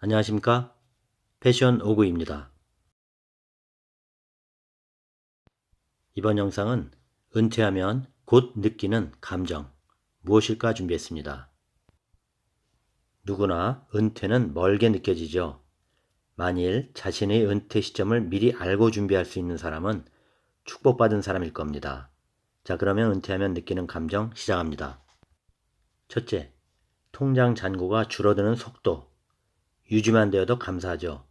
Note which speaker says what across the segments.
Speaker 1: 안녕하십니까? 패션 오구입니다. 이번 영상은 은퇴하면 곧 느끼는 감정 무엇일까 준비했습니다. 누구나 은퇴는 멀게 느껴지죠. 만일 자신의 은퇴 시점을 미리 알고 준비할 수 있는 사람은 축복받은 사람일 겁니다. 자, 그러면 은퇴하면 느끼는 감정 시작합니다. 첫째, 통장 잔고가 줄어드는 속도. 유지만 되어도 감사하죠.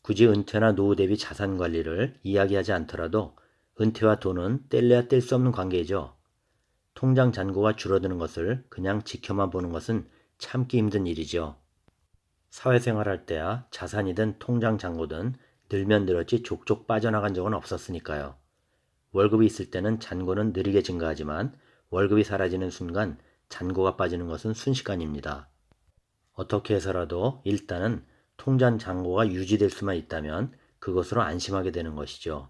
Speaker 1: 굳이 은퇴나 노후 대비 자산 관리를 이야기하지 않더라도 은퇴와 돈은 뗄래야 뗄 수 없는 관계이죠. 통장 잔고가 줄어드는 것을 그냥 지켜만 보는 것은 참기 힘든 일이죠. 사회생활할 때야 자산이든 통장 잔고든 늘면 늘었지 족족 빠져나간 적은 없었으니까요. 월급이 있을 때는 잔고는 느리게 증가하지만 월급이 사라지는 순간 잔고가 빠지는 것은 순식간입니다. 어떻게 해서라도 일단은 통장 잔고가 유지될 수만 있다면 그것으로 안심하게 되는 것이죠.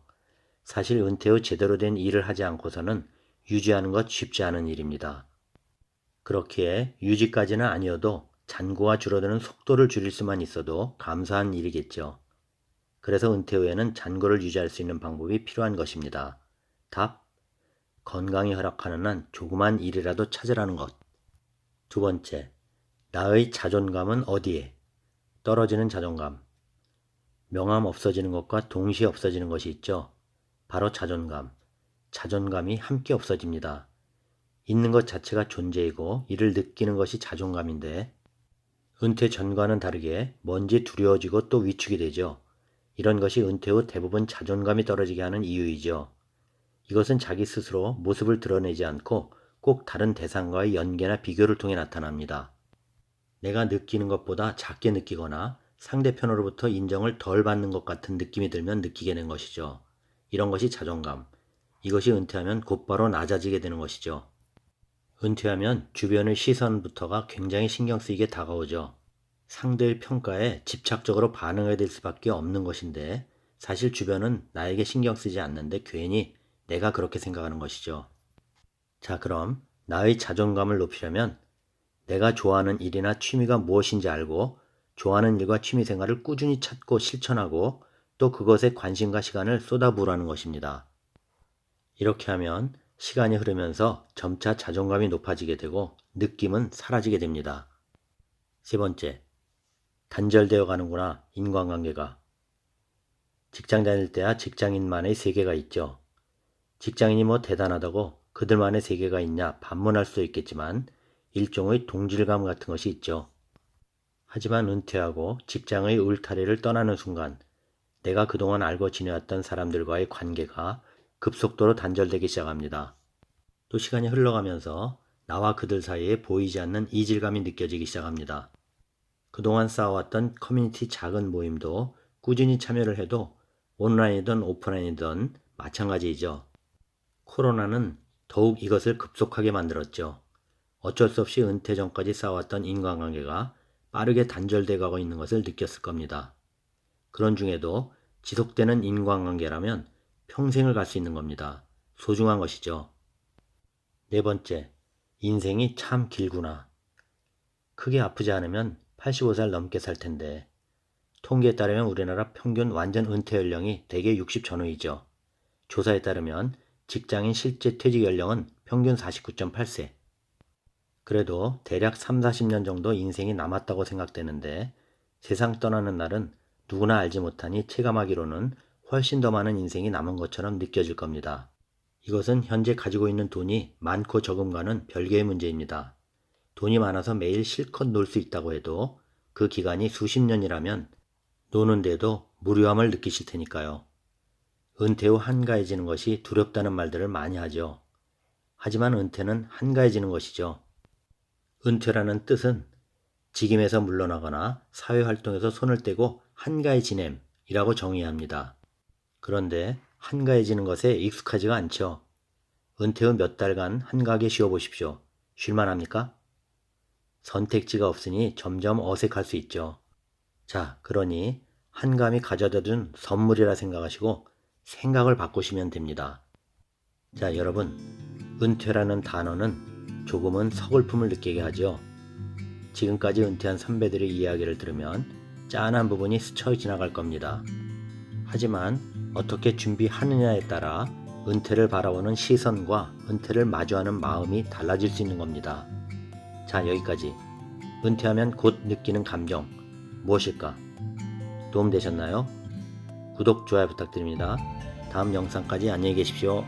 Speaker 1: 사실 은퇴 후 제대로 된 일을 하지 않고서는 유지하는 것 쉽지 않은 일입니다. 그렇기에 유지까지는 아니어도 잔고가 줄어드는 속도를 줄일 수만 있어도 감사한 일이겠죠. 그래서 은퇴 후에는 잔고를 유지할 수 있는 방법이 필요한 것입니다. 답, 건강이 허락하는 한 조그만 일이라도 찾으라는 것. 두 번째, 나의 자존감은 어디에? 떨어지는 자존감. 명함 없어지는 것과 동시에 없어지는 것이 있죠. 바로 자존감. 자존감이 함께 없어집니다. 있는 것 자체가 존재이고 이를 느끼는 것이 자존감인데 은퇴 전과는 다르게 먼지 두려워지고 또 위축이 되죠. 이런 것이 은퇴 후 대부분 자존감이 떨어지게 하는 이유이죠. 이것은 자기 스스로 모습을 드러내지 않고 꼭 다른 대상과의 연계나 비교를 통해 나타납니다. 내가 느끼는 것보다 작게 느끼거나 상대편으로부터 인정을 덜 받는 것 같은 느낌이 들면 느끼게 된 것이죠. 이런 것이 자존감. 이것이 은퇴하면 곧바로 낮아지게 되는 것이죠. 은퇴하면 주변의 시선부터가 굉장히 신경 쓰이게 다가오죠. 상대의 평가에 집착적으로 반응해야 될 수밖에 없는 것인데 사실 주변은 나에게 신경 쓰지 않는데 괜히 내가 그렇게 생각하는 것이죠. 자, 그럼 나의 자존감을 높이려면 내가 좋아하는 일이나 취미가 무엇인지 알고 좋아하는 일과 취미 생활을 꾸준히 찾고 실천하고 또 그것에 관심과 시간을 쏟아부으라는 것입니다. 이렇게 하면 시간이 흐르면서 점차 자존감이 높아지게 되고 느낌은 사라지게 됩니다. 세 번째, 단절되어 가는구나, 인간관계가. 직장 다닐 때야 직장인만의 세계가 있죠. 직장인이 뭐 대단하다고 그들만의 세계가 있냐 반문할 수도 있겠지만 일종의 동질감 같은 것이 있죠. 하지만 은퇴하고 직장의 울타리를 떠나는 순간 내가 그동안 알고 지내왔던 사람들과의 관계가 급속도로 단절되기 시작합니다. 또 시간이 흘러가면서 나와 그들 사이에 보이지 않는 이질감이 느껴지기 시작합니다. 그동안 쌓아왔던 커뮤니티 작은 모임도 꾸준히 참여를 해도 온라인이든 오프라인이든 마찬가지이죠. 코로나는 더욱 이것을 급속하게 만들었죠. 어쩔 수 없이 은퇴 전까지 쌓아왔던 인간관계가 빠르게 단절돼 가고 있는 것을 느꼈을 겁니다. 그런 중에도 지속되는 인간관계라면 평생을 갈 수 있는 겁니다. 소중한 것이죠. 네 번째, 인생이 참 길구나. 크게 아프지 않으면 85살 넘게 살 텐데 통계에 따르면 우리나라 평균 완전 은퇴 연령이 대개 60 전후이죠. 조사에 따르면 직장인 실제 퇴직 연령은 평균 49.8세. 그래도 대략 3, 40년 정도 인생이 남았다고 생각되는데 세상 떠나는 날은 누구나 알지 못하니 체감하기로는 훨씬 더 많은 인생이 남은 것처럼 느껴질 겁니다. 이것은 현재 가지고 있는 돈이 많고 적음과는 별개의 문제입니다. 돈이 많아서 매일 실컷 놀 수 있다고 해도 그 기간이 수십 년이라면 노는데도 무료함을 느끼실 테니까요. 은퇴 후 한가해지는 것이 두렵다는 말들을 많이 하죠. 하지만 은퇴는 한가해지는 것이죠. 은퇴라는 뜻은 직임에서 물러나거나 사회활동에서 손을 떼고 한가해지냄이라고 정의합니다. 그런데 한가해지는 것에 익숙하지가 않죠. 은퇴 후 몇 달간 한가하게 쉬어보십시오. 쉴만합니까? 선택지가 없으니 점점 어색할 수 있죠. 자, 그러니 한감이 가져다준 선물이라 생각하시고 생각을 바꾸시면 됩니다. 자, 여러분, 은퇴라는 단어는 조금은 서글픔을 느끼게 하죠. 지금까지 은퇴한 선배들의 이야기를 들으면 짠한 부분이 스쳐 지나갈 겁니다. 하지만 어떻게 준비하느냐에 따라 은퇴를 바라보는 시선과 은퇴를 마주하는 마음이 달라질 수 있는 겁니다. 자, 여기까지. 은퇴하면 곧 느끼는 감정 무엇일까? 도움되셨나요? 구독, 좋아요 부탁드립니다. 다음 영상까지 안녕히 계십시오.